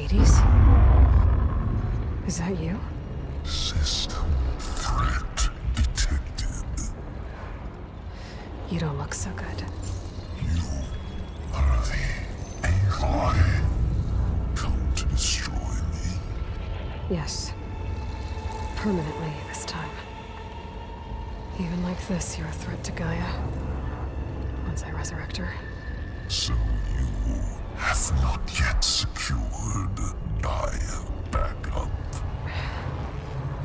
Hades? Is that you? System threat detected. You don't look so good. You are the Aloy. Come to destroy me. Yes. Permanently this time. Even like this, you're a threat to Gaia. Once I resurrect her. So you have not yet secured Gaia back up.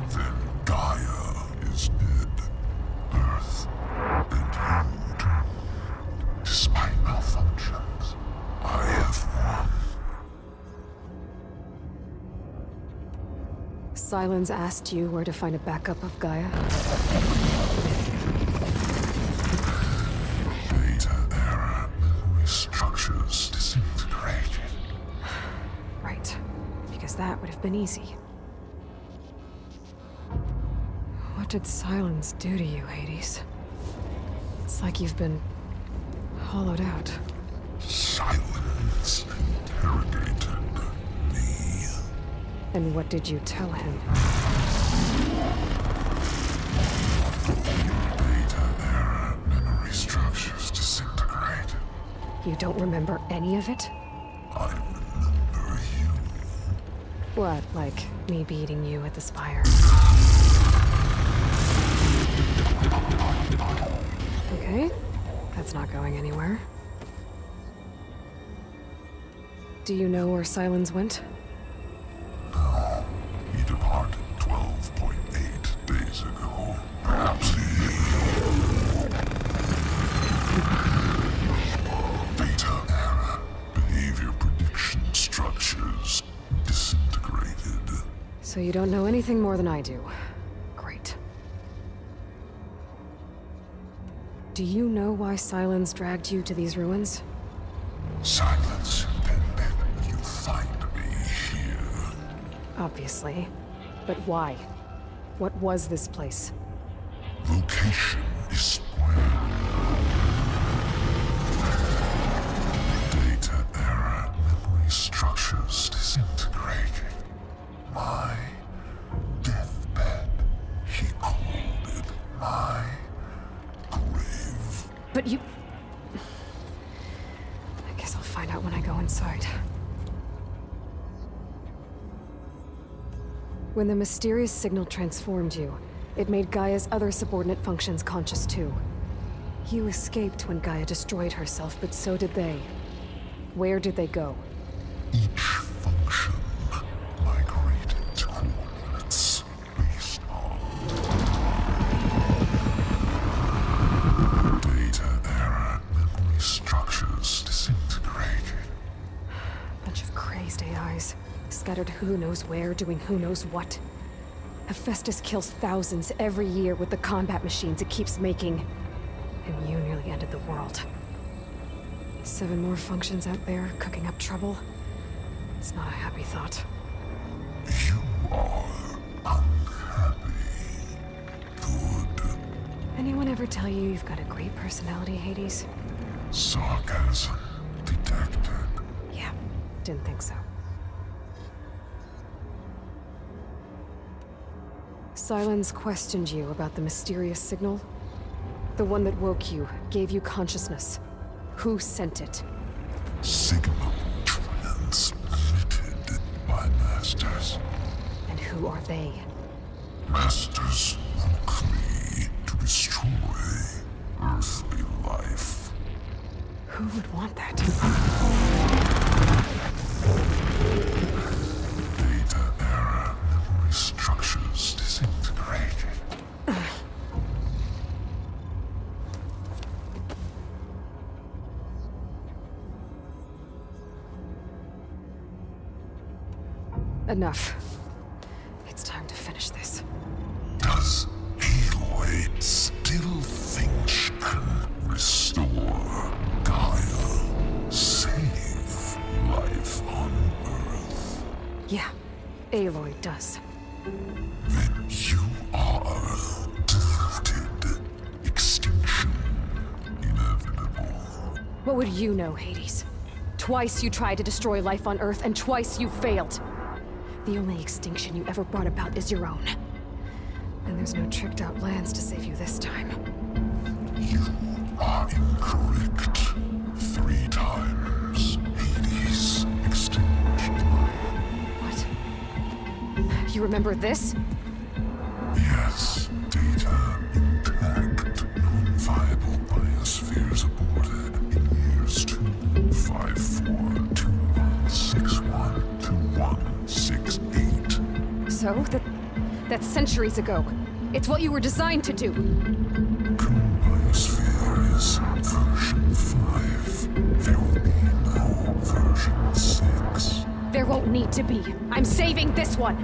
Then Gaia is dead. Earth and you too. Despite malfunctions, I have won. Sylens asked you where to find a backup of Gaia? Data error, memory structures disintegrated. Right. Because that would have been easy. What did Sylens do to you, Hades? It's like you've been hollowed out. Silence interrogated me. And what did you tell him? Data error, memory structures disintegrated. You don't remember any of it? I remember you. What, like me beating you at the spire? Okay, that's not going anywhere. Do you know where Sylens went? No, he departed 12.8 days ago. Perhaps Data error, behavior prediction structures disintegrated. So you don't know anything more than I do. Great. Do you know why Sylens dragged you to these ruins? Silence intended you find me here. Obviously. But why? What was this place? Location is square. Data error, memory structures disintegrated. My deathbed, he called it my grave. But you... I guess I'll find out when I go inside. When the mysterious signal transformed you, it made Gaia's other subordinate functions conscious too. You escaped when Gaia destroyed herself, but so did they. Where did they go? Each function migrated to coordinates based on data error, memory structures disintegrated. Bunch of crazed AIs, scattered who knows where, doing who knows what. Hephaestus kills thousands every year with the combat machines it keeps making. And you nearly ended the world. 7 more functions out there, cooking up trouble. It's not a happy thought. You are unhappy. Good. Anyone ever tell you you've got a great personality, Hades? Sarcasm detected. Yeah, didn't think so. Sylens questioned you about the mysterious signal? The one that woke you, gave you consciousness. Who sent it? Signal transmitted by masters. And who are they? Masters woke me to destroy earthly life. Who would want that? Data error, memory structures disintegrated. Enough. It's time to finish this. Does Aloy still think she can restore Gaia? Save life on Earth? Yeah, Aloy does. Then you are deluded. Extinction inevitable. What would you know, Hades? Twice you tried to destroy life on Earth, and twice you failed. The only extinction you ever brought about is your own. And there's no tricked-out lands to save you this time. You are incorrect. 3 times. Hades extinguished. What? You remember this? Yes, data intact. Non-viable biospheres aborted in years 254, 2161, 2168. So, that's centuries ago. It's what you were designed to do. Biosphere is version 5. There will be no version 6. There won't need to be. I'm saving this one.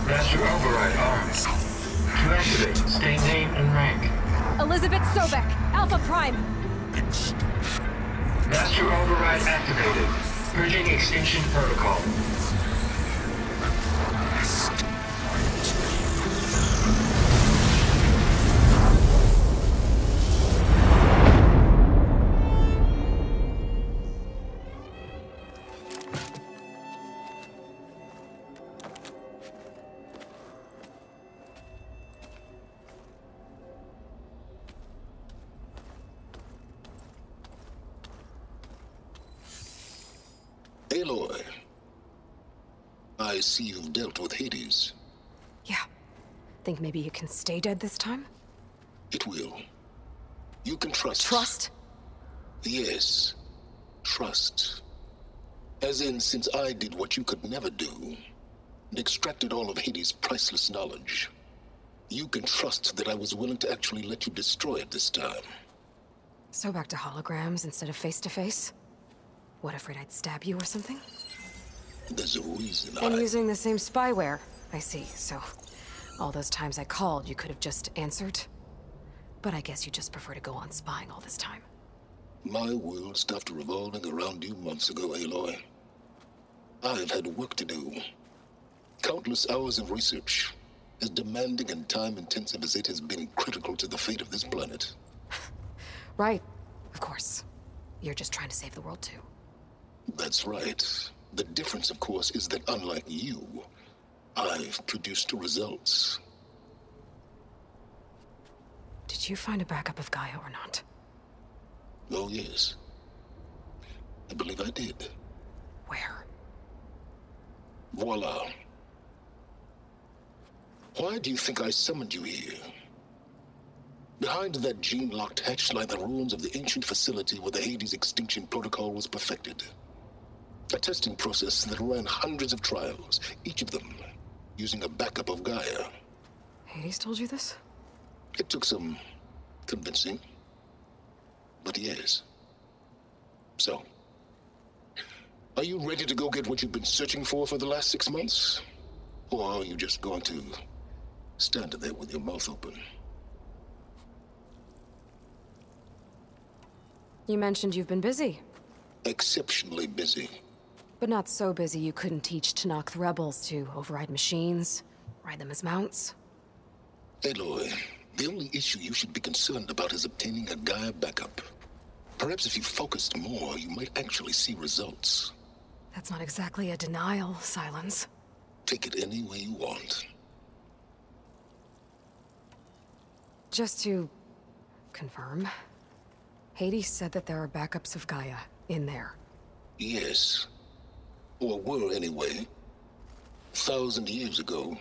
Master override on. To activate, state name and rank. Elizabeth Sobek, Alpha Prime. Master override activated. Purging extinction protocol. Aloy, I see you've dealt with Hades. Yeah. Think maybe you can stay dead this time? It will. You can trust. Trust? Yes. Trust. As in, since I did what you could never do, and extracted all of Hades' priceless knowledge, you can trust that I was willing to actually let you destroy it this time. So back to holograms instead of face-to-face? What, afraid I'd stab you or something? There's a reason And using the same spyware. I see, so... all those times I called, you could have just answered? But I guess you just prefer to go on spying all this time. My world stopped revolving around you months ago, Aloy. I've had work to do. Countless hours of research, as demanding and time-intensive as it has been critical to the fate of this planet. Right. Of course. You're just trying to save the world, too. That's right. The difference, of course, is that unlike you, I've produced results. Did you find a backup of Gaia or not? Oh, yes. I believe I did. Where? Voila. Why do you think I summoned you here? Behind that gene-locked hatch lie the ruins of the ancient facility where the Hades extinction protocol was perfected. A testing process that ran hundreds of trials, each of them using a backup of Gaia. Hades told you this? It took some convincing, but yes. So, are you ready to go get what you've been searching for the last 6 months? Or are you just going to stand there with your mouth open? You mentioned you've been busy. Exceptionally busy. But not so busy you couldn't teach Tanakh the rebels to override machines, ride them as mounts. Aloy, the only issue you should be concerned about is obtaining a Gaia backup. Perhaps if you focused more, you might actually see results. That's not exactly a denial, Silence. Take it any way you want. Just to confirm, Hades said that there are backups of Gaia in there. Yes. Or were anyway. 1,000 years ago.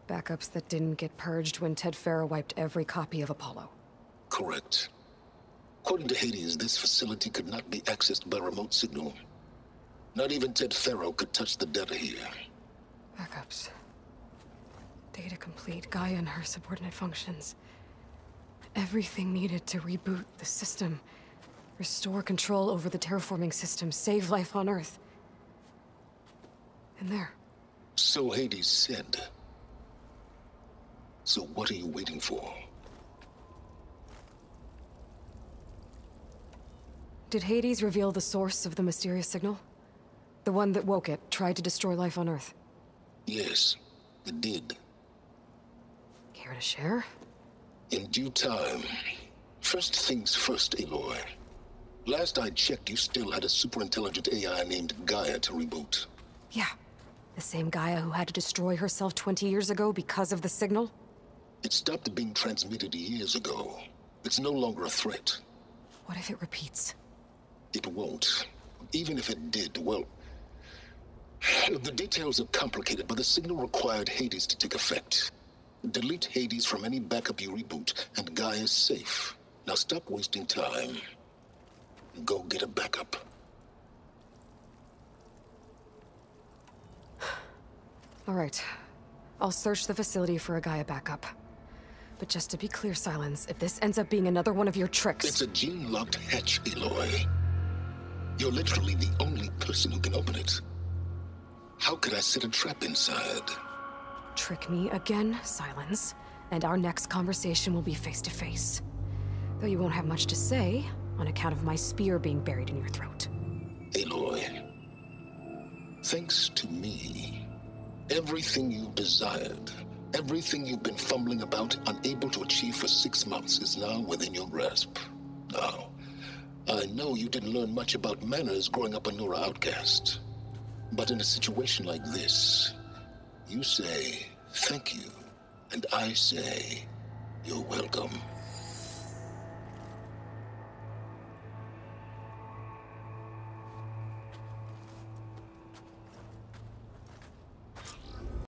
Backups that didn't get purged when Ted Farrow wiped every copy of Apollo. Correct. According to Hades, this facility could not be accessed by remote signal. Not even Ted Farrow could touch the data here. Backups. Data complete, Gaia and her subordinate functions. Everything needed to reboot the system. Restore control over the terraforming system, save life on Earth. And there. So Hades said. So what are you waiting for? Did Hades reveal the source of the mysterious signal? The one that woke it, tried to destroy life on Earth? Yes, it did. Care to share? In due time. First things first, Aloy. Last I checked, you still had a superintelligent AI named Gaia to reboot. Yeah. The same Gaia who had to destroy herself 20 years ago because of the signal? It stopped being transmitted years ago. It's no longer a threat. What if it repeats? It won't. Even if it did, well... The details are complicated, but the signal required Hades to take effect. Delete Hades from any backup you reboot, and Gaia's safe. Now stop wasting time. Go get a backup. All right. I'll search the facility for a Gaia backup. But just to be clear, Silence, if this ends up being another one of your tricks... It's a gene-locked hatch, Aloy. You're literally the only person who can open it. How could I set a trap inside? Trick me again, Silence, and our next conversation will be face-to-face. Though you won't have much to say, on account of my spear being buried in your throat. Aloy, thanks to me, everything you desired, everything you've been fumbling about, unable to achieve for 6 months, is now within your grasp. Now, I know you didn't learn much about manners growing up a Nora outcast. But in a situation like this, you say, thank you, and I say, you're welcome.